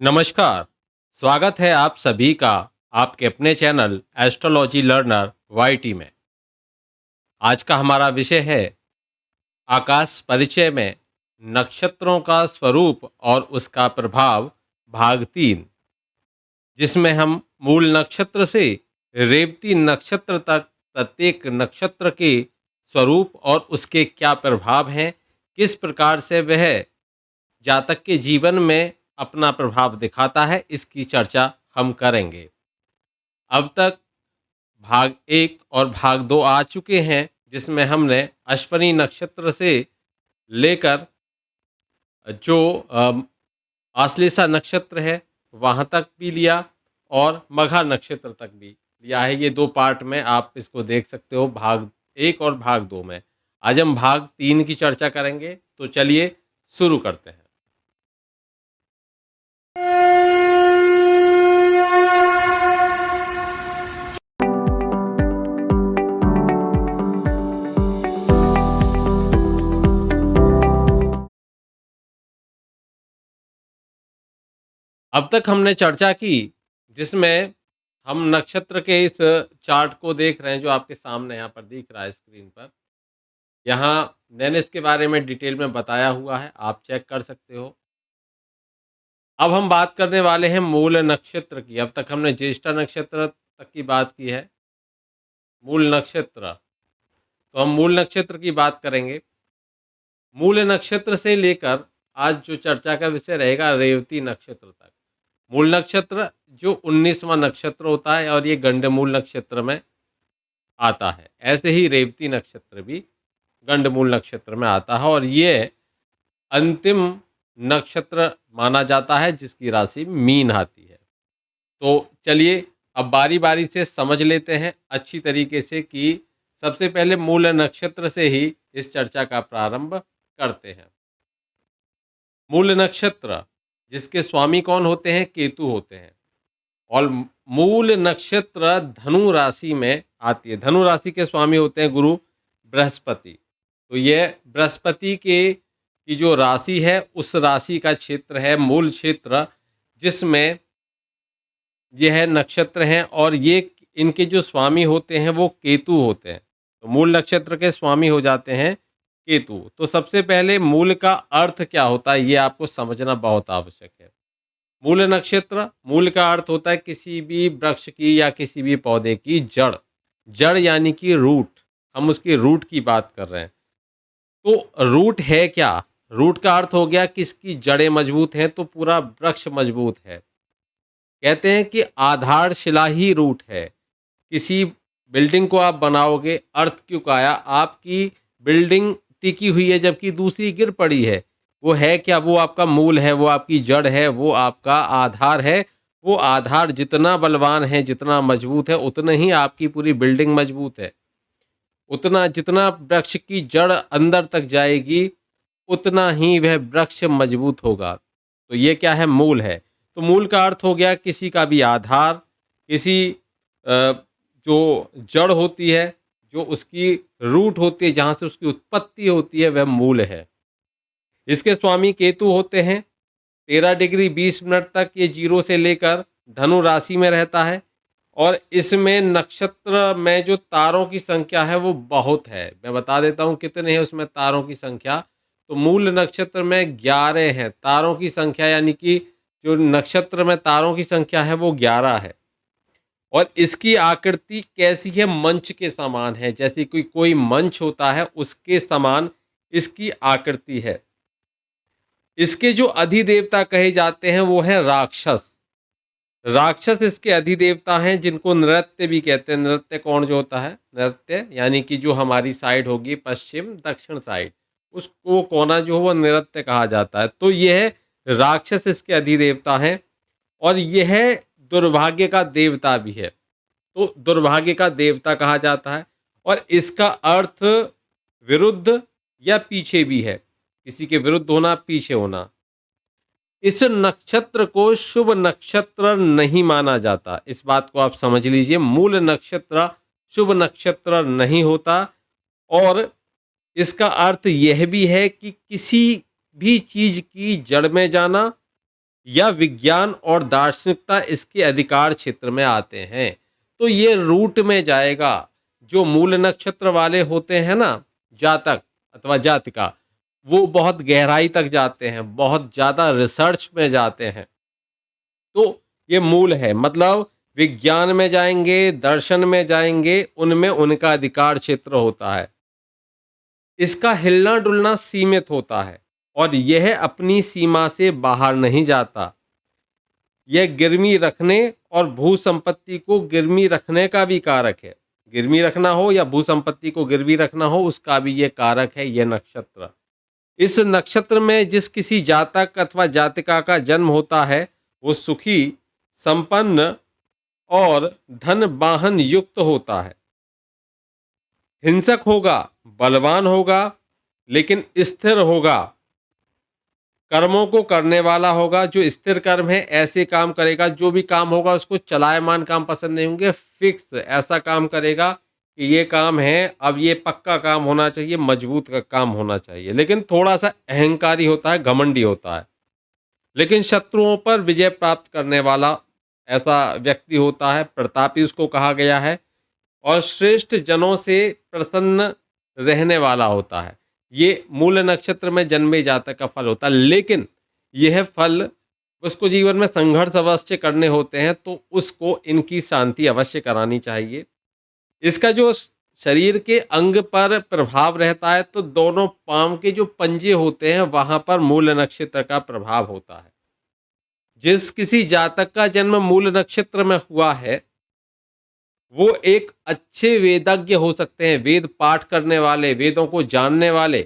नमस्कार। स्वागत है आप सभी का आपके अपने चैनल एस्ट्रोलॉजी लर्नर वाईटी में। आज का हमारा विषय है आकाश परिचय में नक्षत्रों का स्वरूप और उसका प्रभाव, भाग 3, जिसमें हम मूल नक्षत्र से रेवती नक्षत्र तक प्रत्येक नक्षत्र के स्वरूप और उसके क्या प्रभाव हैं, किस प्रकार से वह जातक के जीवन में अपना प्रभाव दिखाता है, इसकी चर्चा हम करेंगे। अब तक भाग 1 और भाग 2 आ चुके हैं, जिसमें हमने अश्विनी नक्षत्र से लेकर जो आश्लेषा नक्षत्र है वहाँ तक भी लिया और मघा नक्षत्र तक भी लिया है। ये 2 पार्ट में आप इसको देख सकते हो, भाग 1 और भाग 2 में। आज हम भाग 3 की चर्चा करेंगे, तो चलिए शुरू करते हैं। अब तक हमने चर्चा की जिसमें हम नक्षत्र के इस चार्ट को देख रहे हैं, जो आपके सामने यहाँ पर दिख रहा है स्क्रीन पर। यहाँ मैंने इसके बारे में डिटेल में बताया हुआ है, आप चेक कर सकते हो। अब हम बात करने वाले हैं मूल नक्षत्र की। अब तक हमने ज्येष्ठा नक्षत्र तक की बात की है। मूल नक्षत्र, तो हम मूल नक्षत्र की बात करेंगे। मूल नक्षत्र से लेकर आज जो चर्चा का विषय रहेगा रेवती नक्षत्र तक। मूल नक्षत्र जो 19वां नक्षत्र होता है और ये गंडमूल नक्षत्र में आता है। ऐसे ही रेवती नक्षत्र भी गंडमूल नक्षत्र में आता है और ये अंतिम नक्षत्र माना जाता है जिसकी राशि मीन आती है। तो चलिए अब बारी बारी से समझ लेते हैं अच्छी तरीके से कि सबसे पहले मूल नक्षत्र से ही इस चर्चा का प्रारंभ करते हैं। मूल नक्षत्र जिसके स्वामी कौन होते हैं? केतु होते हैं। और मूल नक्षत्र धनु राशि में आती है। धनु राशि के स्वामी होते हैं गुरु बृहस्पति। तो यह बृहस्पति के की जो राशि है उस राशि का क्षेत्र है मूल क्षेत्र, जिसमें यह नक्षत्र हैं और ये इनके जो स्वामी होते हैं वो केतु होते हैं। तो मूल नक्षत्र के स्वामी हो जाते हैं केतु। तो सबसे पहले मूल का अर्थ क्या होता है ये आपको समझना बहुत आवश्यक है। मूल नक्षत्र, मूल का अर्थ होता है किसी भी वृक्ष की या किसी भी पौधे की जड़। जड़ यानी कि रूट, हम उसकी रूट की बात कर रहे हैं। तो रूट है क्या? रूट का अर्थ हो गया कि इसकी जड़ें मजबूत हैं तो पूरा वृक्ष मजबूत है। कहते हैं कि आधारशिला ही रूट है। किसी बिल्डिंग को आप बनाओगे, अर्थ क्यों आया, आपकी बिल्डिंग टिकी हुई है जबकि दूसरी गिर पड़ी है। वो है क्या? वो आपका मूल है, वो आपकी जड़ है, वो आपका आधार है। वो आधार जितना बलवान है, जितना मजबूत है, उतना ही आपकी पूरी बिल्डिंग मजबूत है। उतना जितना वृक्ष की जड़ अंदर तक जाएगी उतना ही वह वृक्ष मजबूत होगा। तो ये क्या है? मूल है। तो मूल का अर्थ हो गया किसी का भी आधार, किसी जो जड़ होती है, जो उसकी रूट होती है, जहाँ से उसकी उत्पत्ति होती है, वह मूल है। इसके स्वामी केतु होते हैं। 13 डिग्री 20 मिनट तक ये जीरो से लेकर धनु राशि में रहता है और इसमें नक्षत्र में जो तारों की संख्या है वो बहुत है। मैं बता देता हूँ कितने हैं उसमें तारों की संख्या। तो मूल नक्षत्र में 11 हैं तारों की संख्या, यानी कि जो नक्षत्र में तारों की संख्या है वो 11 है। और इसकी आकृति कैसी है? मंच के समान है। जैसे कोई मंच होता है उसके समान इसकी आकृति है। इसके जो अधिदेवता कहे जाते हैं वो है राक्षस। राक्षस इसके अधिदेवता हैं, जिनको नृत्य भी कहते हैं। नृत्य कौन जो होता है? नृत्य यानी कि जो हमारी साइड होगी पश्चिम दक्षिण साइड, उसको कोना जो हो वो नृत्य कहा जाता है। तो यह राक्षस इसके अधिदेवता हैं और यह दुर्भाग्य का देवता भी है। तो दुर्भाग्य का देवता कहा जाता है और इसका अर्थ विरुद्ध या पीछे भी है। किसी के विरुद्ध होना, पीछे होना। इस नक्षत्र को शुभ नक्षत्र नहीं माना जाता। इस बात को आप समझ लीजिए। मूल नक्षत्र शुभ नक्षत्र नहीं होता और इसका अर्थ यह भी है कि किसी भी चीज की जड़ में जाना या विज्ञान और दार्शनिकता इसके अधिकार क्षेत्र में आते हैं। तो ये रूट में जाएगा। जो मूल नक्षत्र वाले होते हैं ना, जातक अथवा जातिका, वो बहुत गहराई तक जाते हैं, बहुत ज़्यादा रिसर्च में जाते हैं। तो ये मूल है, मतलब विज्ञान में जाएंगे, दर्शन में जाएंगे, उनमें उनका अधिकार क्षेत्र होता है। इसका हिलना डुलना सीमित होता है और यह अपनी सीमा से बाहर नहीं जाता। यह गिरवी रखने और भू संपत्ति को गिरवी रखने का भी कारक है। गिरवी रखना हो या भू संपत्ति को गिरवी रखना हो, उसका भी ये कारक है, यह नक्षत्र। इस नक्षत्र में जिस किसी जातक अथवा जातिका का जन्म होता है, वो सुखी, संपन्न और धन वाहन युक्त होता है। हिंसक होगा, बलवान होगा, लेकिन स्थिर होगा। कर्मों को करने वाला होगा, जो स्थिर कर्म है ऐसे काम करेगा। जो भी काम होगा उसको चलायमान काम पसंद नहीं होंगे, फिक्स ऐसा काम करेगा कि ये काम है, अब ये पक्का काम होना चाहिए, मजबूत का काम होना चाहिए। लेकिन थोड़ा सा अहंकारी होता है, घमंडी होता है, लेकिन शत्रुओं पर विजय प्राप्त करने वाला ऐसा व्यक्ति होता है। प्रतापी उसको कहा गया है और श्रेष्ठ जनों से प्रसन्न रहने वाला होता है। ये मूल नक्षत्र में जन्मे जातक का फल होता है, लेकिन यह फल उसको जीवन में संघर्ष अवश्य करने होते हैं, तो उसको इनकी शांति अवश्य करानी चाहिए। इसका जो शरीर के अंग पर प्रभाव रहता है, तो दोनों पांव के जो पंजे होते हैं वहां पर मूल नक्षत्र का प्रभाव होता है। जिस किसी जातक का जन्म मूल नक्षत्र में हुआ है, वो एक अच्छे वेदज्ञ हो सकते हैं, वेद पाठ करने वाले, वेदों को जानने वाले,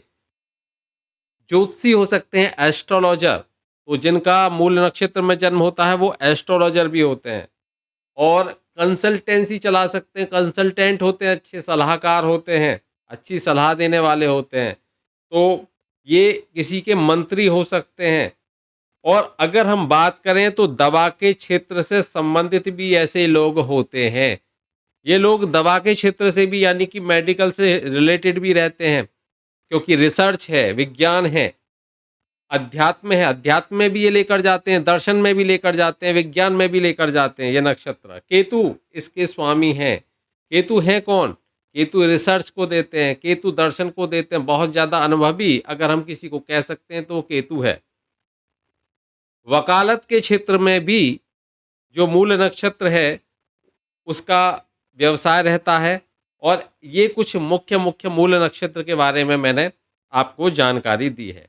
ज्योतिषी हो सकते हैं, एस्ट्रोलॉजर। तो जिनका मूल नक्षत्र में जन्म होता है वो एस्ट्रोलॉजर भी होते हैं और कंसल्टेंसी चला सकते हैं, कंसल्टेंट होते हैं, अच्छे सलाहकार होते हैं, अच्छी सलाह देने वाले होते हैं। तो ये किसी के मंत्री हो सकते हैं। और अगर हम बात करें तो दवा के क्षेत्र से संबंधित भी ऐसे लोग होते हैं। ये लोग दवा के क्षेत्र से भी, यानी कि मेडिकल से रिलेटेड भी रहते हैं, क्योंकि रिसर्च है, विज्ञान है, अध्यात्म है, अध्यात्म में भी ये लेकर जाते हैं, दर्शन में भी लेकर जाते हैं, विज्ञान में भी लेकर जाते हैं। ये नक्षत्र केतु इसके स्वामी हैं। केतु हैं कौन? केतु रिसर्च को देते हैं, केतु दर्शन को देते हैं। बहुत ज्यादा अनुभवी अगर हम किसी को कह सकते हैं तो वो केतु है। वकालत के क्षेत्र में भी जो मूल नक्षत्र है उसका व्यवसाय रहता है। और ये कुछ मुख्य मुख्य मूल नक्षत्र के बारे में मैंने आपको जानकारी दी है।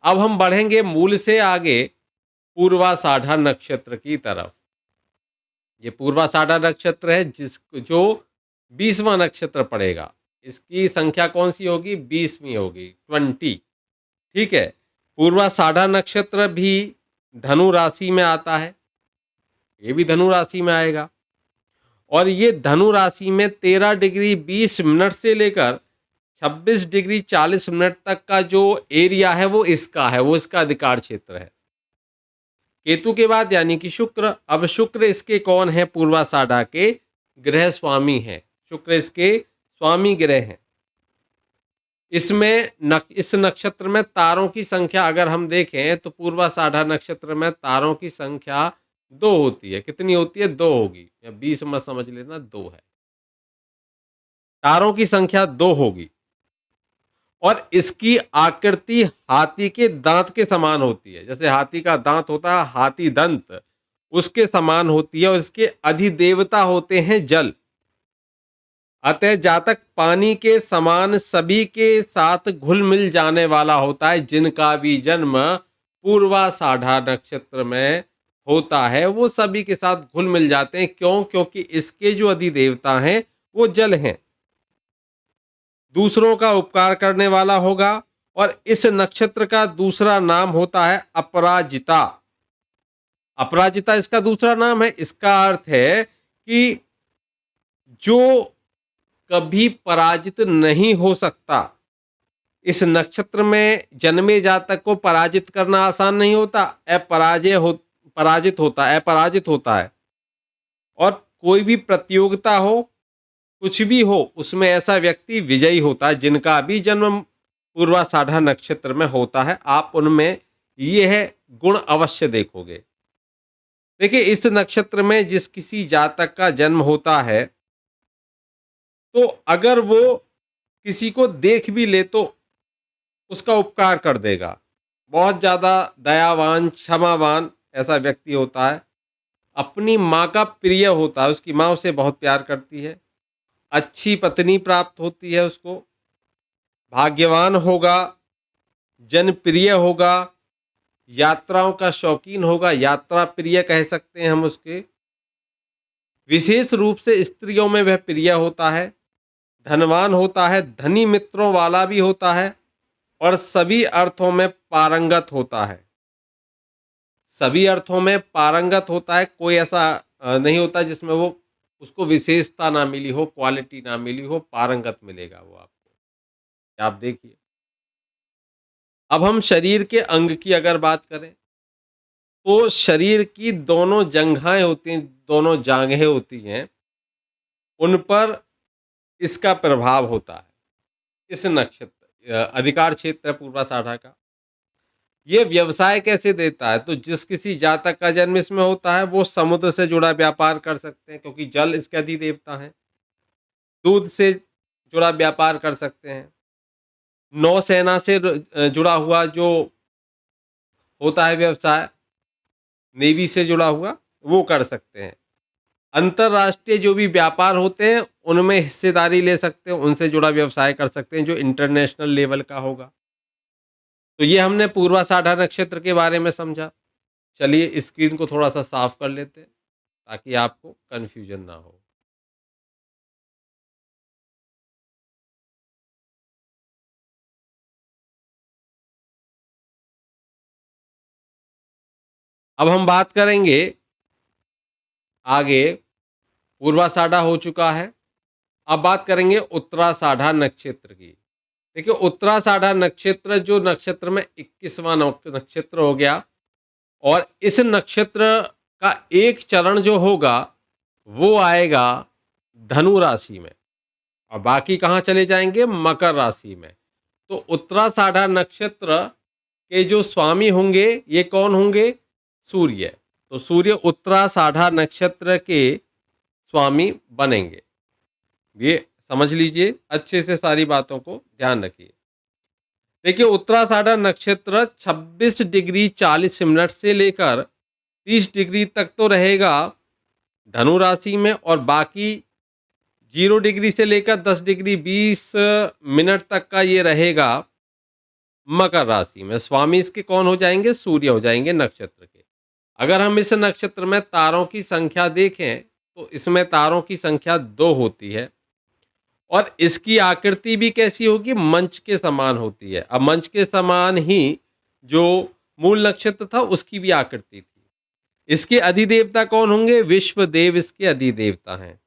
अब हम बढ़ेंगे मूल से आगे पूर्वाषाढ़ा नक्षत्र की तरफ। ये पूर्वाषाढ़ा नक्षत्र है जो 20वां नक्षत्र पड़ेगा। इसकी संख्या कौन सी होगी? 20वीं होगी, 20। ठीक है। पूर्वाषाढ़ा नक्षत्र भी धनु राशि में आता है, ये भी धनु राशि में आएगा। और ये धनु राशि में 13 डिग्री 20 मिनट से लेकर 26 डिग्री 40 मिनट तक का जो एरिया है वो इसका है, वो इसका अधिकार क्षेत्र है। केतु के बाद यानी कि शुक्र। अब शुक्र इसके कौन है? पूर्वाषाढ़ा के ग्रह स्वामी हैं। शुक्र इसके स्वामी ग्रह हैं। इसमें इस नक्षत्र में तारों की संख्या अगर हम देखें तो पूर्वाषाढ़ा नक्षत्र में तारों की संख्या 2 होती है। कितनी होती है? 2 होगी, या 20 मत समझ लेना, 2 है। तारों की संख्या 2 होगी। और इसकी आकृति हाथी के दांत के समान होती है। जैसे हाथी का दांत होता है, हाथी दंत, उसके समान होती है। और इसके अधिदेवता होते हैं जल। अतः जातक पानी के समान सभी के साथ घुल मिल जाने वाला होता है। जिनका भी जन्म पूर्वाषाढ़ा नक्षत्र में होता है वो सभी के साथ घुल मिल जाते हैं। क्यों? क्योंकि इसके जो अधिदेवता हैं वो जल हैं, दूसरों का उपकार करने वाला होगा। और इस नक्षत्र का दूसरा नाम होता है अपराजिता। अपराजिता इसका दूसरा नाम है। इसका अर्थ है कि जो कभी पराजित नहीं हो सकता। इस नक्षत्र में जन्मे जातक को पराजित करना आसान नहीं होता, अपराजित होता है। और कोई भी प्रतियोगिता हो, कुछ भी हो, उसमें ऐसा व्यक्ति विजयी होता है। जिनका भी जन्म पूर्वाषाढ़ा नक्षत्र में होता है, आप उनमें यह गुण अवश्य देखोगे। देखिए, इस नक्षत्र में जिस किसी जातक का जन्म होता है, तो अगर वो किसी को देख भी ले तो उसका उपकार कर देगा। बहुत ज़्यादा दयावान, क्षमावान ऐसा व्यक्ति होता है। अपनी माँ का प्रिय होता है, उसकी माँ उसे बहुत प्यार करती है। अच्छी पत्नी प्राप्त होती है उसको, भाग्यवान होगा, जनप्रिय होगा, यात्राओं का शौकीन होगा, यात्रा प्रिय कह सकते हैं हम उसके। विशेष रूप से स्त्रियों में वह प्रिय होता है, धनवान होता है, धनी मित्रों वाला भी होता है और सभी अर्थों में पारंगत होता है। सभी अर्थों में पारंगत होता है, कोई ऐसा नहीं होता जिसमें वो उसको विशेषता ना मिली हो, क्वालिटी ना मिली हो, पारंगत मिलेगा वो आपको। आप देखिए, अब हम शरीर के अंग की अगर बात करें, तो शरीर की दोनों जंघाएं होती हैं, दोनों जांघें होती हैं, उन पर इसका प्रभाव होता है। इस नक्षत्र अधिकार क्षेत्र है पूर्वाषाढ़ा का। ये व्यवसाय कैसे देता है? तो जिस किसी जातक का जन्म इसमें होता है, वो समुद्र से जुड़ा व्यापार कर सकते हैं, क्योंकि जल इसके अधिदेवता हैं। दूध से जुड़ा व्यापार कर सकते हैं। नौसेना से जुड़ा हुआ जो होता है व्यवसाय, नेवी से जुड़ा हुआ, वो कर सकते हैं। अंतर्राष्ट्रीय जो भी व्यापार होते हैं, उनमें हिस्सेदारी ले सकते हैं, उनसे जुड़ा व्यवसाय कर सकते हैं, जो इंटरनेशनल लेवल का होगा। तो ये हमने पूर्वाषाढ़ा नक्षत्र के बारे में समझा। चलिए स्क्रीन को थोड़ा-सा साफ कर लेते हैं, ताकि आपको कन्फ्यूजन ना हो। अब हम बात करेंगे आगे, पूर्वाषाढ़ा हो चुका है, अब बात करेंगे उत्तराषाढ़ा नक्षत्र की। देखिए, उत्तराषाढ़ा नक्षत्र जो नक्षत्र में 21वां नक्षत्र हो गया, और इस नक्षत्र का एक चरण जो होगा, वो आएगा धनु राशि में और बाकी कहाँ चले जाएंगे? मकर राशि में। तो उत्तराषाढ़ा नक्षत्र के जो स्वामी होंगे, ये कौन होंगे? सूर्य। तो सूर्य उत्तराषाढ़ा नक्षत्र के स्वामी बनेंगे। ये समझ लीजिए, अच्छे से सारी बातों को ध्यान रखिए। देखिए, उत्तराषाढ़ा नक्षत्र 26 डिग्री 40 मिनट से लेकर 30 डिग्री तक तो रहेगा धनु राशि में, और बाकी 0 डिग्री से लेकर 10 डिग्री 20 मिनट तक का ये रहेगा मकर राशि में। स्वामी इसके कौन हो जाएंगे? सूर्य हो जाएंगे नक्षत्र के। अगर हम इस नक्षत्र में तारों की संख्या देखें, तो इसमें तारों की संख्या 2 होती है, और इसकी आकृति भी कैसी होगी? मंच के समान होती है। अब मंच के समान ही जो मूल नक्षत्र था, उसकी भी आकृति थी। इसके अधिदेवता कौन होंगे? विश्वदेव इसके अधिदेवता हैं,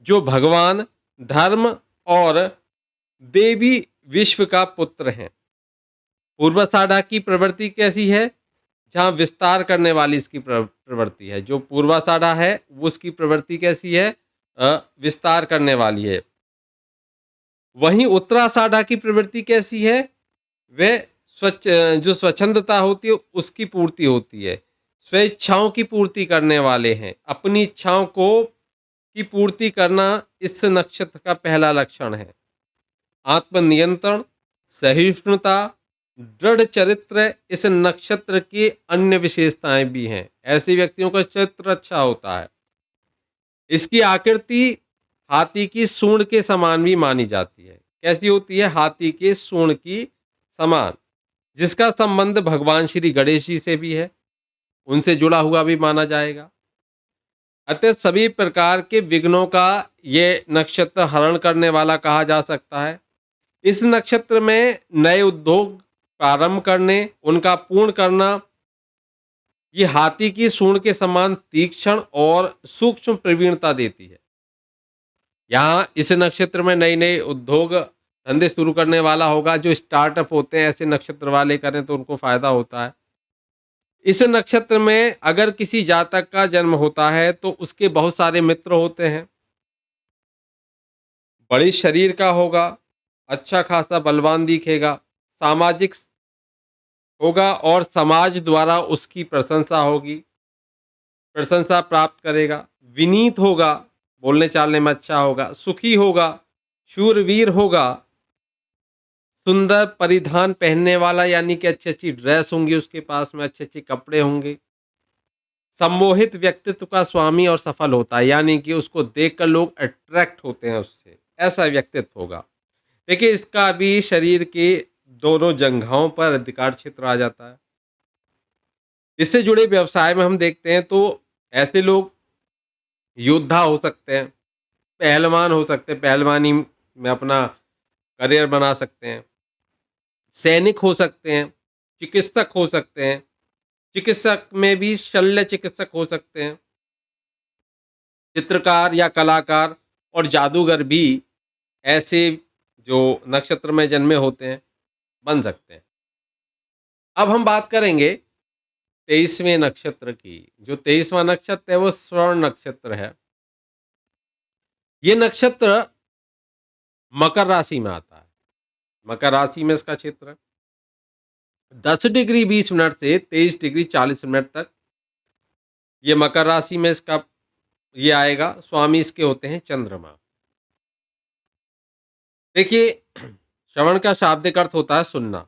जो भगवान, धर्म और देवी विश्व का पुत्र हैं। पूर्वाषाढ़ा की प्रवृत्ति कैसी है? जहाँ विस्तार करने वाली इसकी प्रवृत्ति है। जो पूर्वाषाढ़ा है, वो उसकी प्रवृत्ति कैसी है? विस्तार करने वाली है। वहीं उत्तराषाढ़ा की प्रवृत्ति कैसी है? वह जो स्वच्छंदता होती है, उसकी पूर्ति होती है। स्वेच्छाओं की पूर्ति करने वाले हैं। अपनी इच्छाओं को की पूर्ति करना इस नक्षत्र का पहला लक्षण है। आत्मनियंत्रण, सहिष्णुता, दृढ़ चरित्र इस नक्षत्र की अन्य विशेषताएं भी हैं। ऐसे व्यक्तियों का चरित्र अच्छा होता है। इसकी आकृति हाथी की सूंड के समान भी मानी जाती है। कैसी होती है? हाथी के सूंड की समान, जिसका संबंध भगवान श्री गणेश जी से भी है, उनसे जुड़ा हुआ भी माना जाएगा। अतः सभी प्रकार के विघ्नों का ये नक्षत्र हरण करने वाला कहा जा सकता है। इस नक्षत्र में नए उद्योग प्रारंभ करने, उनका पूर्ण करना, ये हाथी की सूंड के समान तीक्ष्ण और सूक्ष्म प्रवीणता देती है। यहाँ इस नक्षत्र में नए नए उद्योग धंधे शुरू करने वाला होगा। जो स्टार्टअप होते हैं, ऐसे नक्षत्र वाले करें तो उनको फायदा होता है। इस नक्षत्र में अगर किसी जातक का जन्म होता है, तो उसके बहुत सारे मित्र होते हैं। बड़े शरीर का होगा, अच्छा खासा बलवान दिखेगा, सामाजिक होगा और समाज द्वारा उसकी प्रशंसा होगी, प्रशंसा प्राप्त करेगा। विनीत होगा, बोलने चालने में अच्छा होगा। सुखी होगा, शूरवीर होगा, सुंदर परिधान पहनने वाला, यानी कि अच्छी-अच्छी ड्रेस होंगी उसके पास में, अच्छे-अच्छे कपड़े होंगे। सम्मोहित व्यक्तित्व का स्वामी और सफल होता है, यानी कि उसको देखकर लोग अट्रैक्ट होते हैं उससे, ऐसा व्यक्तित्व होगा। देखिए, इसका भी शरीर के दोनों जंघाओं पर अधिकार क्षेत्र आ जाता है। इससे जुड़े व्यवसाय में हम देखते हैं तो ऐसे लोग योद्धा हो सकते हैं, पहलवान हो सकते हैं, पहलवानी में अपना करियर बना सकते हैं, सैनिक हो सकते हैं, चिकित्सक हो सकते हैं, चिकित्सक में भी शल्य चिकित्सक हो सकते हैं, चित्रकार या कलाकार और जादूगर भी ऐसे जो नक्षत्र में जन्मे होते हैं, बन सकते हैं। अब हम बात करेंगे 23वें नक्षत्र की। जो 23वां नक्षत्र है वो स्वर्ण नक्षत्र है। ये नक्षत्र मकर राशि में आता है। मकर राशि में इसका क्षेत्र है। 10 डिग्री 20 मिनट से 23 डिग्री 40 मिनट तक ये मकर राशि में इसका ये आएगा। स्वामी इसके होते हैं चंद्रमा। देखिए, श्रवण का शाब्दिक अर्थ होता है सुनना।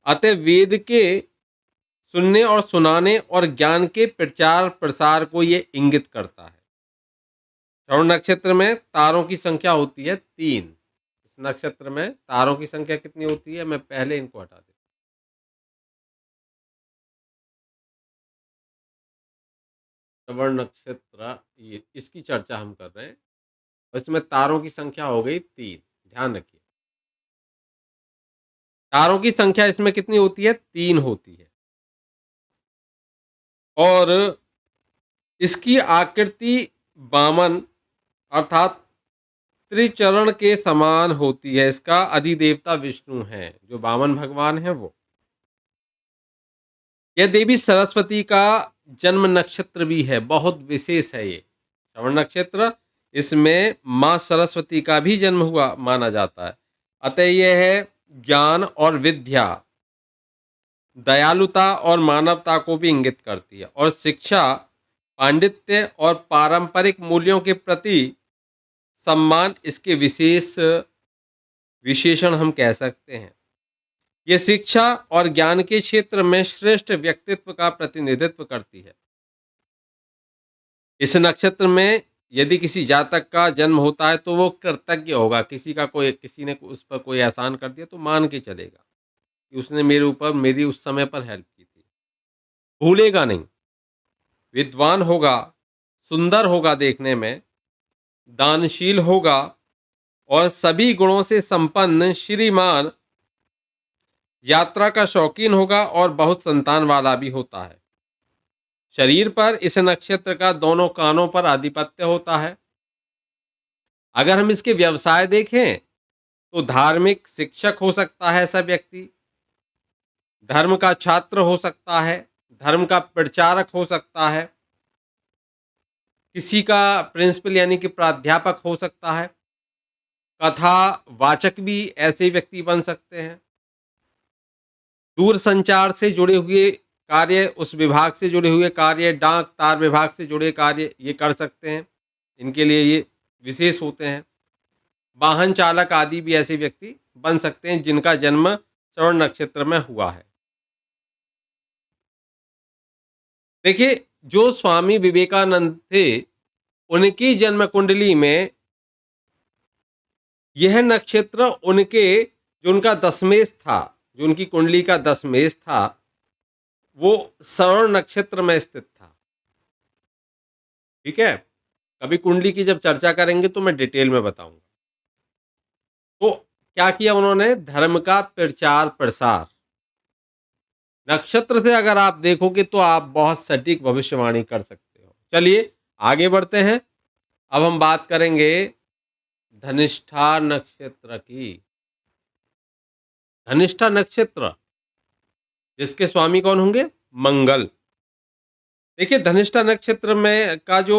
अतः वेद के सुनने और सुनाने और ज्ञान के प्रचार प्रसार को ये इंगित करता है। श्रवण नक्षत्र में तारों की संख्या होती है 3। इस नक्षत्र में तारों की संख्या कितनी होती है, मैं पहले इनको हटा देता हूं। श्रवण नक्षत्र, ये इसकी चर्चा हम कर रहे हैं। इसमें तारों की संख्या हो गई 3। ध्यान रखिए, तारों की संख्या इसमें कितनी होती है, 3 होती है। और इसकी आकृति वामन अर्थात त्रिचरण के समान होती है। इसका अधिदेवता विष्णु है, जो वामन भगवान है वो। यह देवी सरस्वती का जन्म नक्षत्र भी है, बहुत विशेष है ये श्रवण नक्षत्र। इसमें माँ सरस्वती का भी जन्म हुआ माना जाता है। अतः यह है ज्ञान और विद्या, दयालुता और मानवता को भी इंगित करती है, और शिक्षा, पांडित्य और पारंपरिक मूल्यों के प्रति सम्मान इसके विशेष विशेषण हम कह सकते हैं। ये शिक्षा और ज्ञान के क्षेत्र में श्रेष्ठ व्यक्तित्व का प्रतिनिधित्व करती है। इस नक्षत्र में यदि किसी जातक का जन्म होता है तो वो कृतज्ञ होगा। किसी ने उस पर कोई एहसान कर दिया तो मान के चलेगा कि उसने मेरे ऊपर मेरी उस समय पर हेल्प की थी। भूलेगा नहीं। विद्वान होगा, सुंदर होगा देखने में, दानशील होगा और सभी गुणों से संपन्न श्रीमान, यात्रा का शौकीन होगा और बहुत संतान वाला भी होता है। शरीर पर इस नक्षत्र का दोनों कानों पर आधिपत्य होता है। अगर हम इसके व्यवसाय देखें तो धार्मिक शिक्षक हो सकता है ऐसा व्यक्ति, धर्म का छात्र हो सकता है, धर्म का प्रचारक हो सकता है, किसी का प्रिंसिपल यानी कि प्राध्यापक हो सकता है, कथा वाचक भी ऐसे व्यक्ति बन सकते हैं, दूर संचार से जुड़े हुए कार्य, उस विभाग से जुड़े हुए कार्य, डाक तार विभाग से जुड़े कार्य ये कर सकते हैं। इनके लिए ये विशेष होते हैं। वाहन चालक आदि भी ऐसे व्यक्ति बन सकते हैं जिनका जन्म श्रवण नक्षत्र में हुआ है। देखिए, जो स्वामी विवेकानंद थे उनकी जन्म कुंडली में यह नक्षत्र उनके जो उनका दशमेश था, जो उनकी कुंडली का दशमेश था, वो श्रवण नक्षत्र में स्थित था। ठीक है, कभी कुंडली की जब चर्चा करेंगे तो मैं डिटेल में बताऊंगा। तो क्या किया उन्होंने, धर्म का प्रचार प्रसार। नक्षत्र से अगर आप देखोगे तो आप बहुत सटीक भविष्यवाणी कर सकते हो। चलिए आगे बढ़ते हैं। अब हम बात करेंगे धनिष्ठा नक्षत्र की। धनिष्ठा नक्षत्र जिसके स्वामी कौन होंगे, मंगल। देखिए, धनिष्ठा नक्षत्र में का जो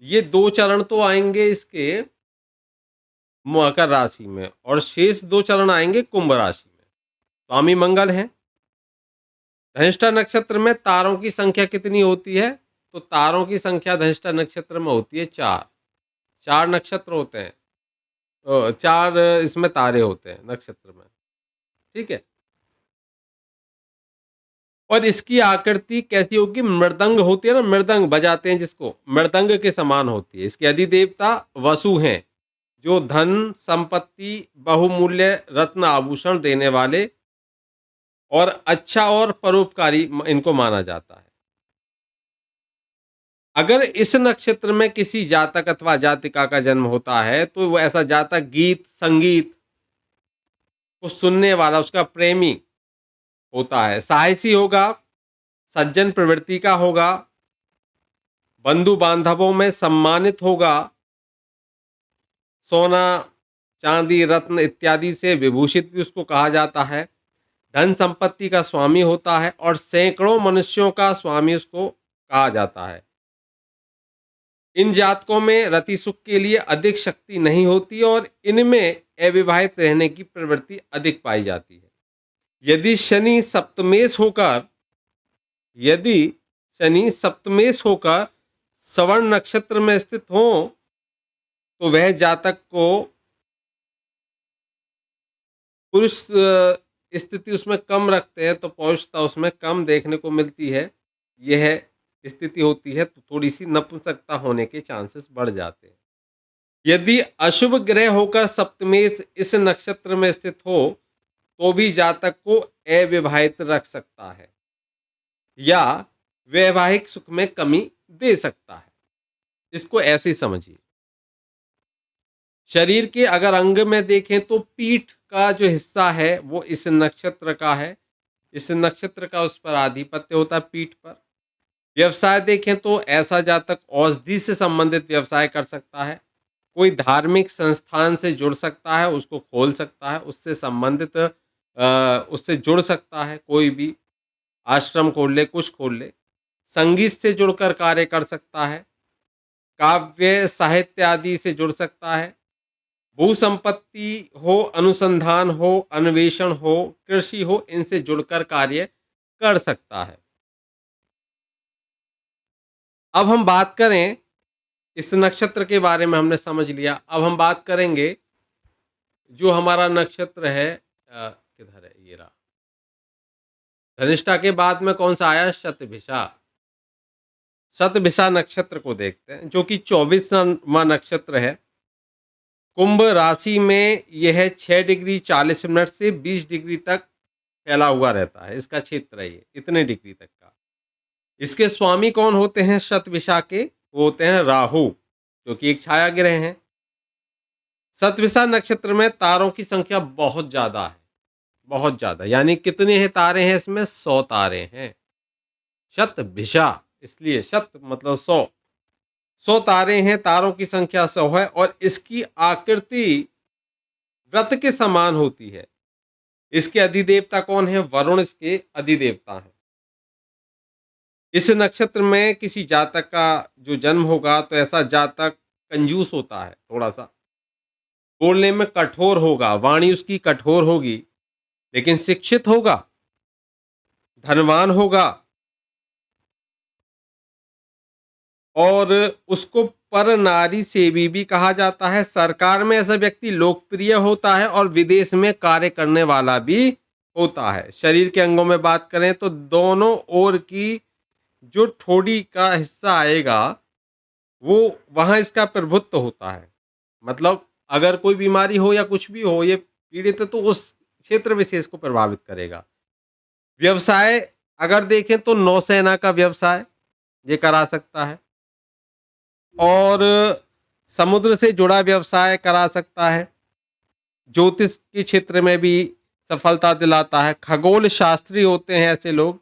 ये 2 चरण तो आएंगे इसके मकर राशि में और शेष 2 चरण आएंगे कुंभ राशि में। स्वामी मंगल हैं। धनिष्ठा नक्षत्र में तारों की संख्या कितनी होती है? तो तारों की संख्या धनिष्ठा नक्षत्र में होती है 4। 4 नक्षत्र होते हैं, 4 इसमें तारे होते हैं नक्षत्र में, ठीक है। और इसकी आकृति कैसी होगी? मृदंग होती है ना, मृदंग बजाते हैं जिसको, मृदंग के समान होती है। इसके अधिदेवता वसु हैं, जो धन संपत्ति बहुमूल्य रत्न आभूषण देने वाले और अच्छा और परोपकारी इनको माना जाता है। अगर इस नक्षत्र में किसी जातक अथवा जातिका का जन्म होता है तो वो ऐसा जातक गीत संगीत को सुनने वाला, उसका प्रेमी होता है, साहसी होगा, सज्जन प्रवृत्ति का होगा, बंधु बांधवों में सम्मानित होगा, सोना चांदी रत्न इत्यादि से विभूषित भी उसको कहा जाता है, धन संपत्ति का स्वामी होता है और सैकड़ों मनुष्यों का स्वामी उसको कहा जाता है। इन जातकों में रति सुख के लिए अधिक शक्ति नहीं होती और इनमें अविवाहित रहने की प्रवृत्ति अधिक पाई जाती है। यदि शनि सप्तमेश होकर सवर्ण नक्षत्र में स्थित हो तो वह जातक को पुरुष स्थिति उसमें कम रखते हैं, तो पौरुषता उसमें कम देखने को मिलती है। यह स्थिति होती है तो थोड़ी सी नपुंसकता होने के चांसेस बढ़ जाते हैं। यदि अशुभ ग्रह होकर सप्तमेश इस नक्षत्र में स्थित हो तो भी जातक को अविवाहित रख सकता है या वैवाहिक सुख में कमी दे सकता है। इसको ऐसे ही समझिए। शरीर के अगर अंग में देखें तो पीठ का जो हिस्सा है वो इस नक्षत्र का है, इस नक्षत्र का उस पर आधिपत्य होता है पीठ पर। व्यवसाय देखें तो ऐसा जातक औषधि से संबंधित व्यवसाय कर सकता है, कोई धार्मिक संस्थान से जुड़ सकता है, उसको खोल सकता है, उससे संबंधित उससे जुड़ सकता है, कोई भी आश्रम खोल ले, कुछ खोल ले। संगीत से जुड़कर कार्य कर सकता है, काव्य साहित्य आदि से जुड़ सकता है, भू संपत्ति हो, अनुसंधान हो, अन्वेषण हो, कृषि हो, इनसे जुड़कर कार्य कर सकता है। अब हम बात करें, इस नक्षत्र के बारे में हमने समझ लिया। अब हम बात करेंगे जो हमारा नक्षत्र है, किधर है, ये रहा। धनिष्ठा के बाद में कौन सा आया? शतभिषा। शतभिषा नक्षत्र को देखते हैं, जो कि 24वां नक्षत्र है। कुंभ राशि में यह 6 डिग्री 40 मिनट से 20 डिग्री तक फैला हुआ रहता है, इसका क्षेत्र है ये, इतने डिग्री तक का। इसके स्वामी कौन होते हैं शतभिषा के? वो होते हैं राहु, जो कि एक छाया ग्रह हैं। शतभिषा नक्षत्र में तारों की संख्या बहुत ज्यादा है, बहुत ज्यादा। यानी कितने हैं तारे हैं इसमें? 100 तारे हैं। शतभिषा इसलिए शत मतलब 100, 100 तारे हैं, तारों की संख्या 100 है और इसकी आकृति व्रत के समान होती है। इसके अधिदेवता कौन है? वरुण इसके अधिदेवता हैं। इस नक्षत्र में किसी जातक का जो जन्म होगा तो ऐसा जातक कंजूस होता है, थोड़ा सा बोलने में कठोर होगा, वाणी उसकी कठोर होगी, लेकिन शिक्षित होगा, धनवान होगा और उसको पर नारी सेवी भी कहा जाता है। सरकार में ऐसा व्यक्ति लोकप्रिय होता है और विदेश में कार्य करने वाला भी होता है। शरीर के अंगों में बात करें तो दोनों ओर की जो ठोड़ी का हिस्सा आएगा वो वहां इसका प्रभुत्व होता है। मतलब अगर कोई बीमारी हो या कुछ भी हो, ये पीड़ित है तो उस क्षेत्र विशेष को प्रभावित करेगा। व्यवसाय अगर देखें तो नौसेना का व्यवसाय ये करा सकता है और समुद्र से जुड़ा व्यवसाय करा सकता है। ज्योतिष के क्षेत्र में भी सफलता दिलाता है। खगोल शास्त्री होते हैं ऐसे लोग।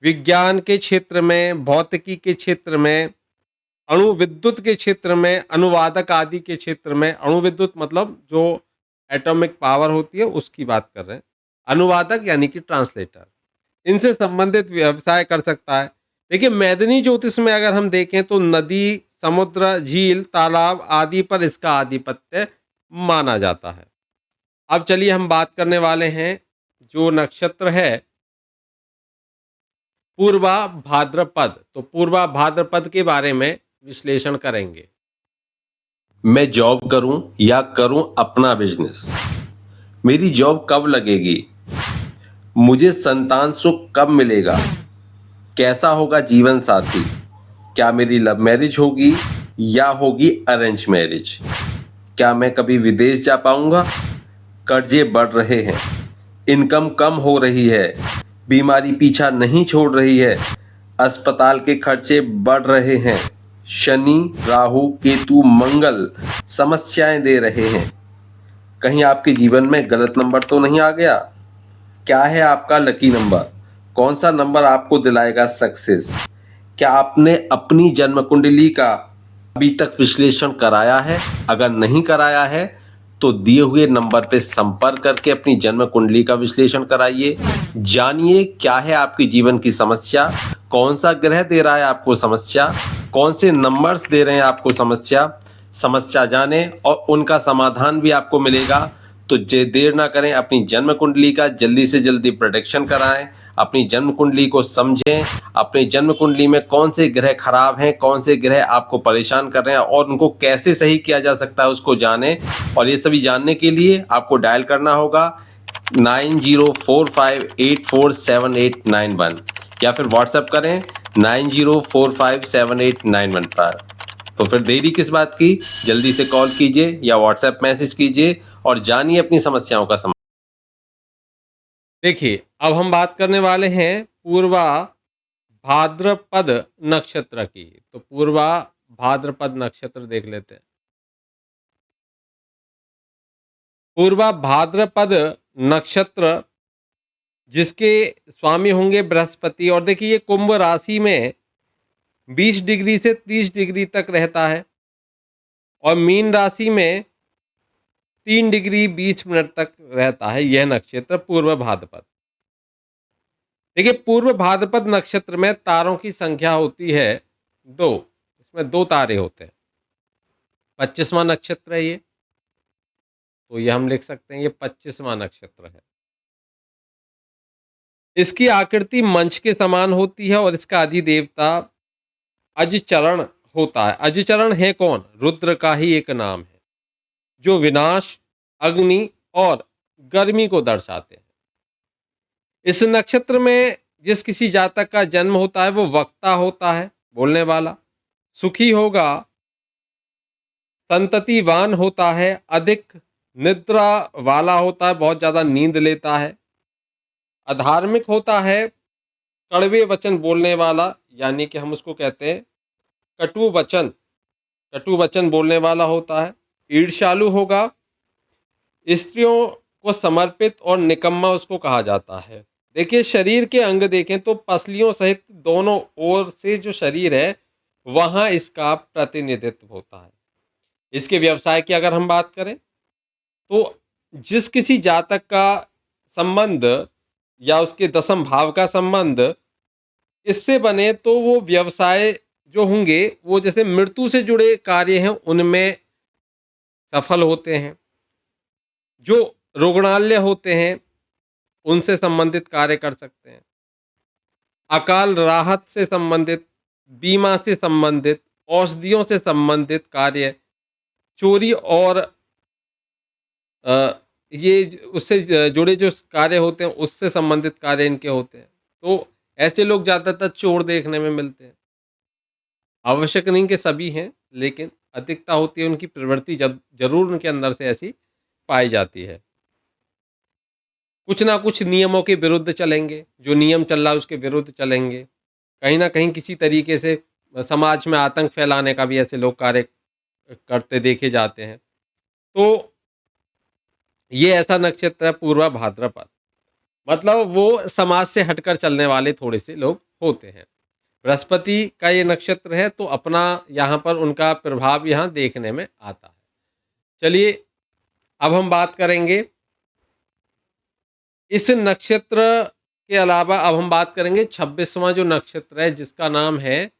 विज्ञान के क्षेत्र में, भौतिकी के क्षेत्र में, अणु विद्युत के क्षेत्र में, अनुवादक आदि के क्षेत्र में, अणु विद्युत मतलब जो एटॉमिक पावर होती है उसकी बात कर रहे हैं, अनुवादक यानी कि ट्रांसलेटर, इनसे संबंधित व्यवसाय कर सकता है। देखिए मैदनी ज्योतिष में अगर हम देखें तो नदी, समुद्र, झील, तालाब आदि पर इसका आधिपत्य माना जाता है। अब चलिए हम बात करने वाले हैं जो नक्षत्र है पूर्वा भाद्रपद, तो पूर्वा भाद्रपद के बारे में विश्लेषण करेंगे। मैं जॉब करूं या करूं अपना बिजनेस, मेरी जॉब कब लगेगी, मुझे संतान सुख कब मिलेगा, कैसा होगा जीवन साथी, क्या मेरी लव मैरिज होगी या होगी अरेंज मैरिज, क्या मैं कभी विदेश जा पाऊंगा, कर्जे बढ़ रहे हैं, इनकम कम हो रही है, बीमारी पीछा नहीं छोड़ रही है, अस्पताल के खर्चे बढ़ रहे हैं, शनि राहु केतु मंगल समस्याएं दे रहे हैं, कहीं आपके जीवन में गलत नंबर तो नहीं आ गया, क्या है आपका लकी नंबर, कौन सा नंबर आपको दिलाएगा सक्सेस, क्या आपने अपनी जन्म कुंडली का अभी तक विश्लेषण कराया है, अगर नहीं कराया है तो दिए हुए नंबर पे संपर्क करके अपनी जन्म कुंडली का विश्लेषण कराइए। जानिए क्या है आपकी जीवन की समस्या, कौन सा ग्रह दे रहा है आपको समस्या, कौन से नंबर्स दे रहे हैं आपको समस्या, समस्या जाने और उनका समाधान भी आपको मिलेगा। तो देर ना करें, अपनी जन्म कुंडली का जल्दी से जल्दी प्रोटेक्शन कराएं, अपनी जन्म कुंडली को समझें, अपनी जन्म कुंडली में कौन से ग्रह खराब हैं, कौन से ग्रह आपको परेशान कर रहे हैं और उनको कैसे सही किया जा सकता है उसको जानें। और ये सभी जानने के लिए आपको डायल करना होगा 9045847891 या फिर व्हाट्सएप करें 90457891 पर। तो फिर देरी किस बात की, जल्दी से कॉल कीजिए या व्हाट्सएप मैसेज कीजिए और जानिए अपनी समस्याओं का समाधान। देखिए, अब हम बात करने वाले हैं पूर्वा भाद्रपद नक्षत्र की। तो पूर्वा भाद्रपद नक्षत्र देख लेते हैं। पूर्वा भाद्रपद नक्षत्र जिसके स्वामी होंगे बृहस्पति, और देखिए ये कुंभ राशि में 20 डिग्री से 30 डिग्री तक रहता है और मीन राशि में 3 डिग्री 20 मिनट तक रहता है यह नक्षत्र पूर्व भाद्रपद। देखिए, पूर्व भाद्रपद नक्षत्र में तारों की संख्या होती है 2, इसमें 2 तारे होते हैं। 25वां नक्षत्र है ये, तो ये हम लिख सकते हैं ये 25वां नक्षत्र है। इसकी आकृति मंच के समान होती है और इसका अधिदेवता अजचरण होता है। अजचरण है कौन? रुद्र का ही एक नाम है, जो विनाश, अग्नि और गर्मी को दर्शाते हैं। इस नक्षत्र में जिस किसी जातक का जन्म होता है वो वक्ता होता है, बोलने वाला, सुखी होगा, संततिवान होता है, अधिक निद्रा वाला होता है, बहुत ज्यादा नींद लेता है, अधार्मिक होता है, कड़वे वचन बोलने वाला, यानी कि हम उसको कहते हैं कटु वचन बोलने वाला होता है, ईर्ष्यालु होगा, स्त्रियों को समर्पित और निकम्मा उसको कहा जाता है। देखिए, शरीर के अंग देखें तो पसलियों सहित दोनों ओर से जो शरीर है वहां इसका प्रतिनिधित्व होता है। इसके व्यवसाय की अगर हम बात करें तो जिस किसी जातक का संबंध या उसके दशम भाव का संबंध इससे बने तो वो व्यवसाय जो होंगे वो जैसे मृत्यु से जुड़े कार्य हैं उनमें सफल होते हैं, जो रुग्णालय होते हैं उनसे संबंधित कार्य कर सकते हैं, अकाल राहत से संबंधित, बीमा से संबंधित, औषधियों से संबंधित कार्य, चोरी और ये उससे जुड़े जो कार्य होते हैं उससे संबंधित कार्य इनके होते हैं। तो ऐसे लोग ज़्यादातर चोर देखने में मिलते हैं। आवश्यक नहीं कि सभी हैं, लेकिन अधिकता होती है उनकी प्रवृत्ति जरूर उनके अंदर से ऐसी पाई जाती है। कुछ ना कुछ नियमों के विरुद्ध चलेंगे, जो नियम चल रहा है उसके विरुद्ध चलेंगे, कहीं ना कहीं किसी तरीके से समाज में आतंक फैलाने का भी ऐसे लोग कार्य करते देखे जाते हैं। तो ये ऐसा नक्षत्र है पूर्वा भाद्रपद, मतलब वो समाज से हटकर चलने वाले थोड़े से लोग होते हैं। बृहस्पति का ये नक्षत्र है तो अपना यहाँ पर उनका प्रभाव यहाँ देखने में आता है। चलिए, अब हम बात करेंगे इस नक्षत्र के अलावा, अब हम बात करेंगे 26वां जो नक्षत्र है जिसका नाम है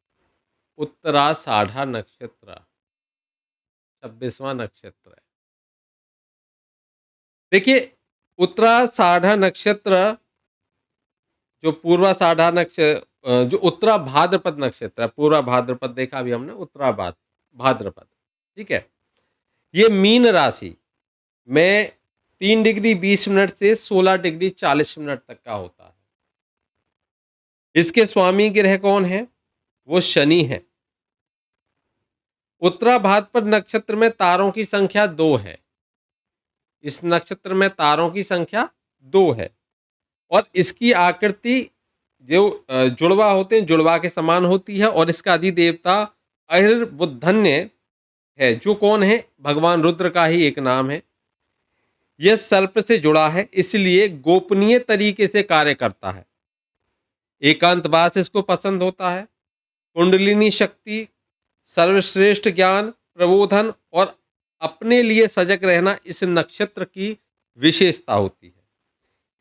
उत्तराषाढ़ा नक्षत्र। 26वां नक्षत्र है। देखिए, उत्तराषाढ़ा नक्षत्र, जो पूर्वा साढ़ा नक्षत्र, जो उत्तरा भाद्रपद नक्षत्र है, पूर्वा भाद्रपद देखा अभी हमने, उत्तरा भाद्रपद, ठीक है, ये मीन राशि में 3 डिग्री 20 मिनट से 16 डिग्री 40 मिनट तक का होता है। इसके स्वामी ग्रह कौन है? वो शनि है। उत्तरा भाद्रपद नक्षत्र में तारों की संख्या 2 है। इस नक्षत्र में तारों की संख्या 2 है और इसकी आकृति जो जुड़वा होते हैं, जुड़वा के समान होती है और इसका अधिदेवता अहिर्बुद्धन्य है, जो कौन है? भगवान रुद्र का ही एक नाम है। यह सर्प से जुड़ा है, इसलिए गोपनीय तरीके से कार्य करता है। एकांतवास इसको पसंद होता है। कुंडलिनी शक्ति, सर्वश्रेष्ठ ज्ञान, प्रबोधन और अपने लिए सजग रहना इस नक्षत्र की विशेषता होती है।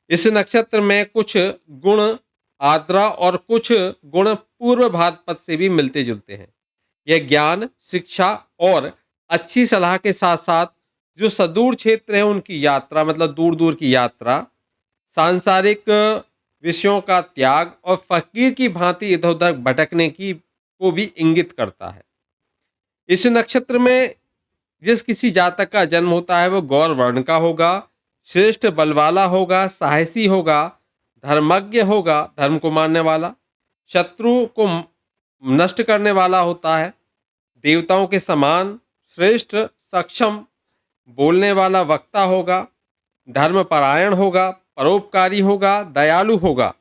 इस नक्षत्र में कुछ गुण आद्रा और कुछ गुण पूर्व भाद्रपद से भी मिलते जुलते हैं। यह ज्ञान, शिक्षा और अच्छी सलाह के साथ साथ जो सुदूर क्षेत्र है उनकी यात्रा, मतलब दूर दूर की यात्रा, सांसारिक विषयों का त्याग और फकीर की भांति इधर उधर भटकने की को भी इंगित करता है। इस नक्षत्र में जिस किसी जातक का जन्म होता है वो गौर वर्ण का होगा, श्रेष्ठ बल वाला होगा, साहसी होगा, धर्मज्ञ होगा, धर्म को मानने वाला, शत्रु को नष्ट करने वाला होता है, देवताओं के समान श्रेष्ठ, सक्षम, बोलने वाला वक्ता होगा, धर्मपरायण होगा, परोपकारी होगा, दयालु होगा,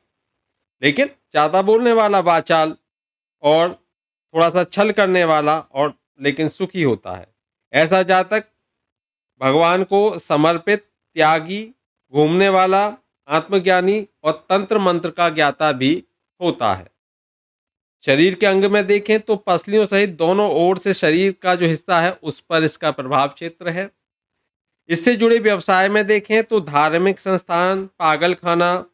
लेकिन ज़्यादा बोलने वाला, वाचाल और थोड़ा सा छल करने वाला और लेकिन सुखी होता है। ऐसा जातक भगवान को समर्पित, त्यागी, घूमने वाला, आत्मज्ञानी और तंत्र मंत्र का ज्ञाता भी होता है। शरीर के अंग में देखें तो पसलियों सहित दोनों ओर से शरीर का जो हिस्सा है उस पर इसका प्रभाव क्षेत्र है। इससे जुड़े व्यवसाय में देखें तो धार्मिक संस्थान, पागल खाना,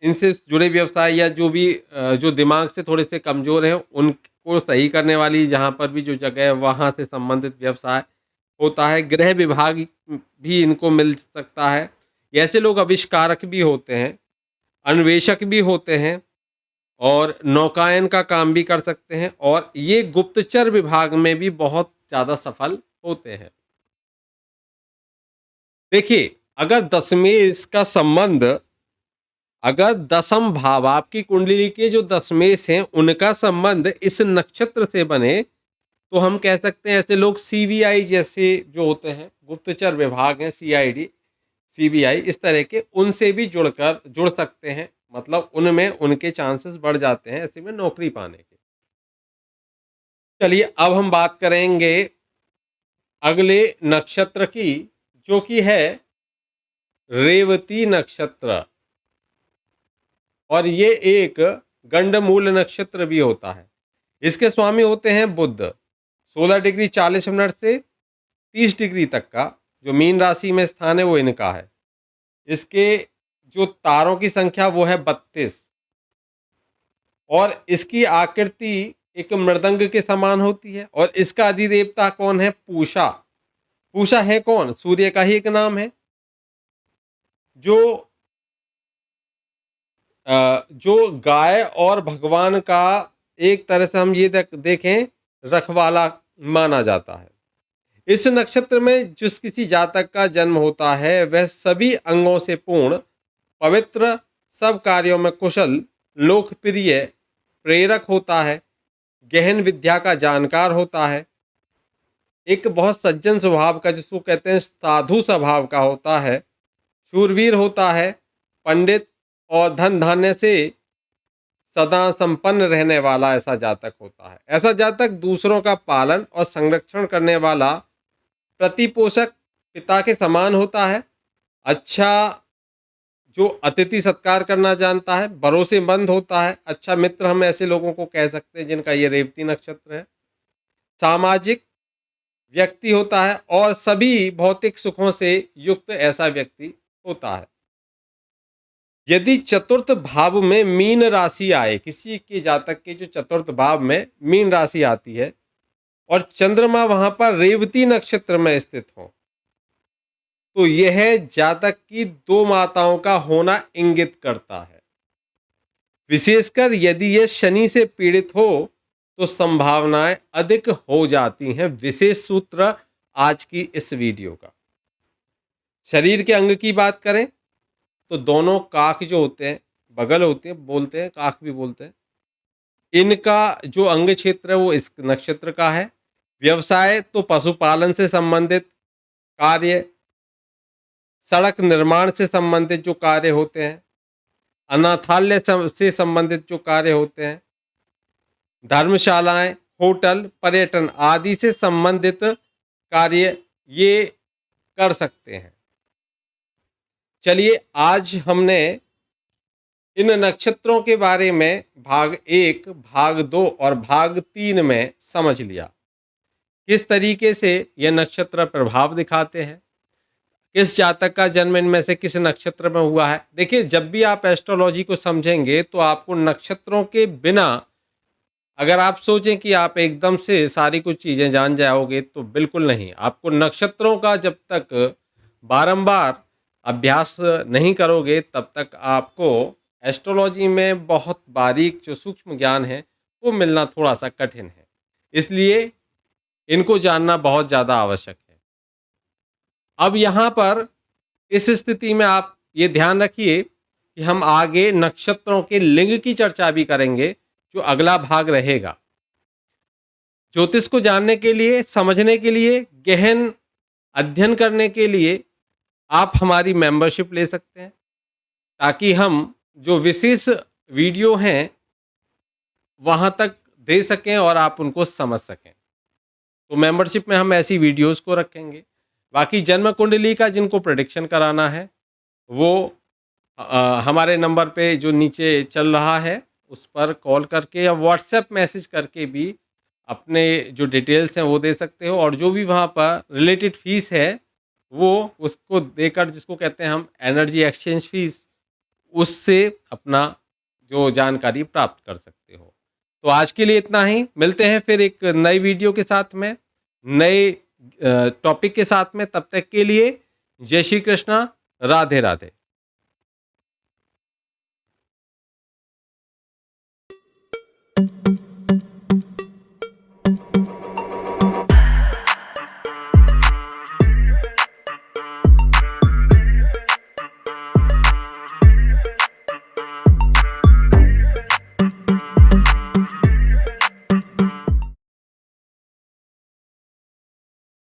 इनसे जुड़े व्यवसाय या जो भी जो दिमाग से थोड़े से कमज़ोर हैं उनको सही करने वाली जहाँ पर भी जो जगह है वहाँ से संबंधित व्यवसाय होता है। गृह विभाग भी इनको मिल सकता है। ऐसे लोग आविष्कारक भी होते हैं, अन्वेषक भी होते हैं और नौकायन का काम भी कर सकते हैं और ये गुप्तचर विभाग में भी बहुत ज़्यादा सफल होते हैं। देखिए, अगर दसवें इसका संबंध, अगर दसम भाव आपकी कुंडली के जो दशमेश हैं उनका संबंध इस नक्षत्र से बने तो हम कह सकते हैं ऐसे लोग सीबीआई जैसे जो होते हैं, गुप्तचर विभाग हैं, सीआईडी, सीबीआई, इस तरह के, उनसे भी जुड़ सकते हैं, मतलब उनमें उनके चांसेस बढ़ जाते हैं ऐसे में नौकरी पाने के। चलिए अब हम बात करेंगे अगले नक्षत्र की, जो कि है रेवती नक्षत्र और ये एक गंडमूल नक्षत्र भी होता है। इसके स्वामी होते हैं बुध। 16 डिग्री 40 मिनट से 30 डिग्री तक का जो मीन राशि में स्थान है वो इनका है। इसके जो तारों की संख्या वो है 32 और इसकी आकृति एक मृदंग के समान होती है और इसका अधिदेवता कौन है? पूषा। पूषा है कौन? सूर्य का ही एक नाम है, जो गाय और भगवान का एक तरह से हम ये देखें रखवाला माना जाता है। इस नक्षत्र में जिस किसी जातक का जन्म होता है वह सभी अंगों से पूर्ण, पवित्र, सब कार्यों में कुशल, लोकप्रिय, प्रेरक होता है, गहन विद्या का जानकार होता है, एक बहुत सज्जन स्वभाव का, जिसको कहते हैं साधु स्वभाव का होता है, शूरवीर होता है, पंडित और धन धान्य से सदा संपन्न रहने वाला ऐसा जातक होता है। ऐसा जातक दूसरों का पालन और संरक्षण करने वाला, प्रतिपोषक पिता के समान होता है, अच्छा जो अतिथि सत्कार करना जानता है, भरोसेमंद होता है, अच्छा मित्र हम ऐसे लोगों को कह सकते हैं जिनका ये रेवती नक्षत्र है, सामाजिक व्यक्ति होता है और सभी भौतिक सुखों से युक्त ऐसा व्यक्ति होता है। यदि चतुर्थ भाव में मीन राशि आए, किसी के जातक के जो चतुर्थ भाव में मीन राशि आती है और चंद्रमा वहां पर रेवती नक्षत्र में स्थित हो, तो यह जातक की 2 माताओं का होना इंगित करता है। विशेषकर यदि यह शनि से पीड़ित हो तो संभावनाएं अधिक हो जाती हैं। विशेष सूत्र आज की इस वीडियो का। शरीर के अंग की बात करें तो दोनों काख जो होते हैं, बगल होते हैं, बोलते हैं, काख भी बोलते हैं, इनका जो अंग क्षेत्र है वो इस नक्षत्र का है। व्यवसाय तो पशुपालन से संबंधित कार्य, सड़क निर्माण से संबंधित जो कार्य होते हैं, अनाथालय से संबंधित जो कार्य होते हैं, धर्मशालाएं, होटल, पर्यटन आदि से संबंधित कार्य ये कर सकते हैं। चलिए आज हमने इन नक्षत्रों के बारे में भाग 1, भाग 2 और भाग 3 में समझ लिया। किस तरीके से यह नक्षत्र प्रभाव दिखाते हैं, किस जातक का जन्म इनमें से किस नक्षत्र में हुआ है। देखिए, जब भी आप एस्ट्रोलॉजी को समझेंगे तो आपको नक्षत्रों के बिना, अगर आप सोचें कि आप एकदम से सारी कुछ चीज़ें जान जाओगे तो बिल्कुल नहीं। आपको नक्षत्रों का जब तक बारंबार अभ्यास नहीं करोगे तब तक आपको एस्ट्रोलॉजी में बहुत बारीक जो सूक्ष्म ज्ञान है वो मिलना थोड़ा सा कठिन है। इसलिए इनको जानना बहुत ज़्यादा आवश्यक है। अब यहाँ पर इस स्थिति में आप ये ध्यान रखिए कि हम आगे नक्षत्रों के लिंग की चर्चा भी करेंगे, जो अगला भाग रहेगा। ज्योतिष को जानने के लिए, समझने के लिए, गहन अध्ययन करने के लिए आप हमारी मेंबरशिप ले सकते हैं, ताकि हम जो विशेष वीडियो हैं वहाँ तक दे सकें और आप उनको समझ सकें। तो मेंबरशिप में हम ऐसी वीडियोस को रखेंगे। बाकी जन्म कुंडली का जिनको प्रेडिक्शन कराना है वो हमारे नंबर पे जो नीचे चल रहा है उस पर कॉल करके या व्हाट्सएप मैसेज करके भी अपने जो डिटेल्स हैं वो दे सकते हो। और जो भी वहाँ पर रिलेटेड फीस है वो उसको देकर, जिसको कहते हैं हम एनर्जी एक्सचेंज फीस, उससे अपना जो जानकारी प्राप्त कर सकते हो। तो आज के लिए इतना ही। मिलते हैं फिर एक नई वीडियो के साथ में, नए टॉपिक के साथ में। तब तक के लिए जय श्री कृष्णा, राधे राधे।